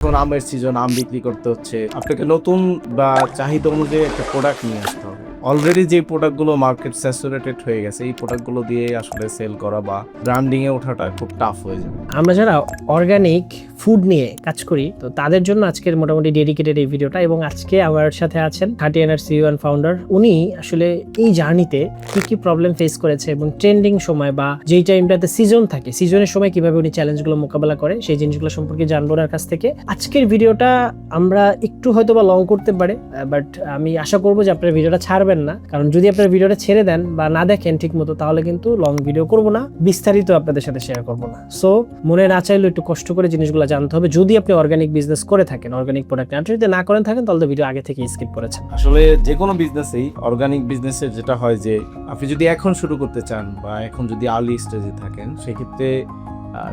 এখন আমের সিজন, আম বিক্রি করতে হচ্ছে, আপনাকে নতুন বা চাহিদা অনুযায়ী একটা প্রোডাক্ট নিয়ে আসতে হবে। অলরেডি যে প্রোডাক্টগুলো মার্কেট স্যাচুরেটেড হয়ে গেছে, এই প্রোডাক্টগুলো দিয়ে আসলে সেল করা বা ব্র্যান্ডিং এ ওঠাটা খুব টাফ হয়ে যাবে। আমরা যারা অর্গানিক ফুড নিয়ে কাজ করি, তো তাদের জন্য আজকের মোটামুটি ডেডিকেটেড এই ভিডিওটা। এবং আজকে আমার সাথে আছেন খাঁটি এনার সিইও এন্ড ফাউন্ডার। উনি আসলে এই জার্নিতে কি কি প্রবলেম ফেস করেছে এবং ট্রেন্ডিং সময় বা যেই টাইমটাতে সিজন থাকে, সিজনের সময় কিভাবে উনি চ্যালেঞ্জগুলো মোকাবেলা করে, সেই জিনিসগুলো সম্পর্কে জানবো ওনার কাছ থেকে। আজকের ভিডিওটা আমরা একটু হয়তো বা লং করতে পারে, বাট আমি আশা করবো যে আপনার ভিডিওটা ছাড়বেন না, কারণ যদি আপনার ভিডিওটা ছেড়ে দেন বা না দেখেন ঠিক মতো, তাহলে কিন্তু লং ভিডিও করবো না, বিস্তারিত আপনাদের সাথে শেয়ার করবো না। সো মনে না চাইলেও একটু কষ্ট করে জিনিসগুলো জানতে হবে, যদি আপনি অর্গানিক বিজনেস করে থাকেন, অর্গানিক প্রোডাক্ট। আর যদি না করেন থাকেন, তাহলে ভিডিও আগে থেকে স্কিপ করেছেন। আসলে যে কোনো বিজনেসেই, অর্গানিক বিজনেসের যেটা হয় যে আপনি যদি এখন শুরু করতে চান বা এখন যদি আর্লি স্টেজে থাকেন, সেক্ষেত্রে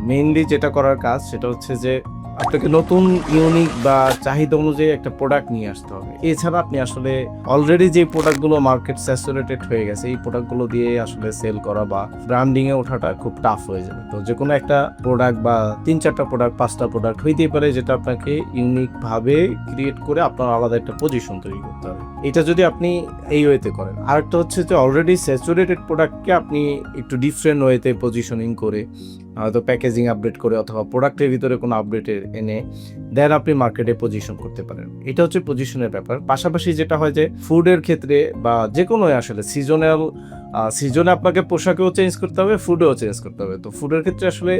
মেইনলি যেটা করার কাজ সেটা হচ্ছে যে আপনাকে নতুন ইউনিক বা চাহিদা অনুযায়ী একটা প্রোডাক্ট নিয়ে আসতে হবে। এছাড়া আপনি আসলে অলরেডি যে প্রোডাক্টগুলো মার্কেট স্যাচুরেটেড হয়ে গেছে, এই প্রোডাক্টগুলো দিয়ে আসলে সেল করা বা ব্র্যান্ডিং এ ওঠাটা খুব টাফ হয়ে যাবে। তো যে কোনো একটা প্রোডাক্ট বা 3-4টা প্রোডাক্ট, 5টা প্রোডাক্ট হইতেই পারে, যেটা আপনাকে ইউনিক ভাবে ক্রিয়েট করে আপনার আলাদা একটা পজিশন তৈরি করতে হবে। এটা যদি আপনি এই ওয়েতে করেন। আরেকটা হচ্ছে যে অলরেডি স্যাচুরেটেড প্রোডাক্টকে আপনি একটু ডিফারেন্ট ওয়েতে পজিশনিং করে, হয়তো প্যাকেজিং আপডেট করে অথবা প্রোডাক্টের ভিতরে কোনো আপডেট এনে দেন আপনি মার্কেটে পজিশন করতে পারেন। এটা হচ্ছে পজিশনের ব্যাপার। পাশাপাশি যেটা হয় যে ফুডের ক্ষেত্রে বা যে কোনো আসলে সিজনে আপনাকে পোশাকেও চেঞ্জ করতে হবে, ফুডেও চেঞ্জ করতে হবে। তো ফুডের ক্ষেত্রে আসলে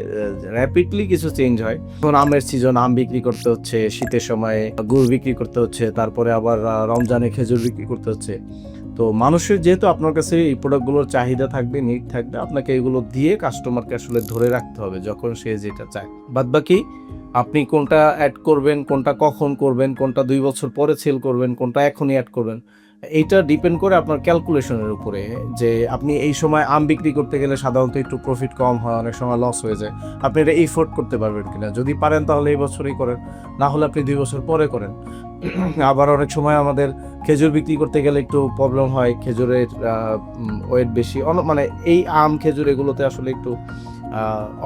র্যাপিডলি কিছু চেঞ্জ হয়। এখন আমের সিজন, আম বিক্রি করতে হচ্ছে, শীতের সময় গুড় বিক্রি করতে হচ্ছে, তারপরে আবার রমজানে খেজুর বিক্রি করতে হচ্ছে। তো মানুষের যেহেতু আপনার কাছে এই প্রোডাক্টগুলোর চাহিদা থাকবে, নিড থাকবে, আপনাকে এগুলো দিয়ে কাস্টমারকে আসলে ধরে রাখতে হবে যখন সে যেটা চায়। বাদবাকি আপনি কোনটা অ্যাড করবেন, কোনটা কখন করবেন, কোনটা 2 বছর পরে সেল করবেন, কোনটা এখনই অ্যাড করবেন, এইটা ডিপেন্ড করে আপনার ক্যালকুলেশনের উপরে। যে আপনি এই সময় আম বিক্রি করতে গেলে সাধারণত একটু প্রফিট কম হয়, অনেক সময় লস হয়ে যায়। আপনি এটা এফোর্ড করতে পারবেন কিনা, যদি পারেন তাহলে এই বছরই করেন, না হলে আপনি 2 বছর পরে করেন। আবার অনেক সময় আমাদের খেজুর বিক্রি করতে গেলে একটু প্রবলেম হয়, খেজুরের ওয়েট বেশি, মানে এই আম খেজুর এগুলোতে আসলে একটু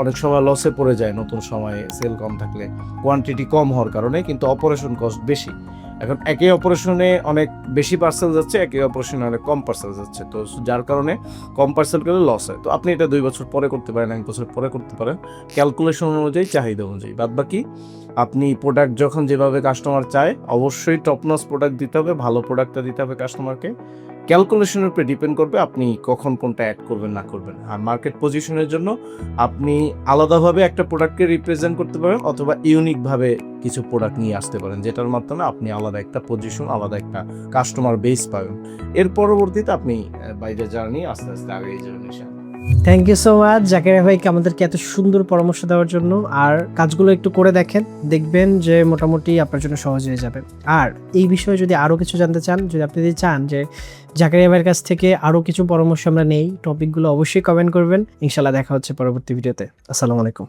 অনেক সময় লসে পড়ে যায় নতুন সময়ে সেল কম থাকলে, কোয়ান্টিটি কম হওয়ার কারণে, কিন্তু অপারেশন কস্ট বেশি। এখন একে অপারেশনে অনেক বেশি পার্সেল যাচ্ছে, একে অপারেশনে অনেক কম পার্সেল যাচ্ছে, তো যার কারণে কম পার্সেল করলে লস হয়। তো আপনি এটা 2 বছর পরে করতে পারেন, 1 বছর পরে করতে পারেন, ক্যালকুলেশন অনুযায়ী, চাহিদা অনুযায়ী। বাদবাকি আপনি প্রোডাক্ট যখন যেভাবে কাস্টমার চায়, অবশ্যই টপনস প্রোডাক্ট দিতে হবে, ভালো প্রোডাক্টটা দিতে হবে কাস্টমারকে। ক্যালকুলেশনের উপরে ডিপেন্ড করবে আপনি কখন কোনটা অ্যাড করবেন না করবেন। আর মার্কেট পজিশনের জন্য আপনি আলাদাভাবে একটা প্রোডাক্টকে রিপ্রেজেন্ট করতে পারেন, অথবা ইউনিকভাবে কিছু প্রোডাক্ট নিয়ে আসতে পারেন, যেটার মাধ্যমে আপনি আলাদা একটা পজিশন, আলাদা একটা কাস্টমার বেস পাবেন। এর পরবর্তীতে আপনি বাইরে জার্নি আস্তে আস্তে আগে যাবেন ইনশাআল্লাহ। Thank you so much Zakir ভাইকে আমাদেরকে এত সুন্দর পরামর্শ দেওয়ার জন্য। আর কাজগুলো একটু করে দেখেন, দেখবেন যে মোটামুটি আপনার জন্য সহজ হয়ে যাবে। আর এই বিষয়ে যদি আরও কিছু জানতে চান, যদি আপনি চান যে জাকির ভাইয়ের কাছ থেকে আরও কিছু পরামর্শ আমরা নেই, টপিকগুলো অবশ্যই কমেন্ট করবেন। ইনশাল্লাহ দেখা হচ্ছে পরবর্তী ভিডিওতে। আসসালামু আলাইকুম।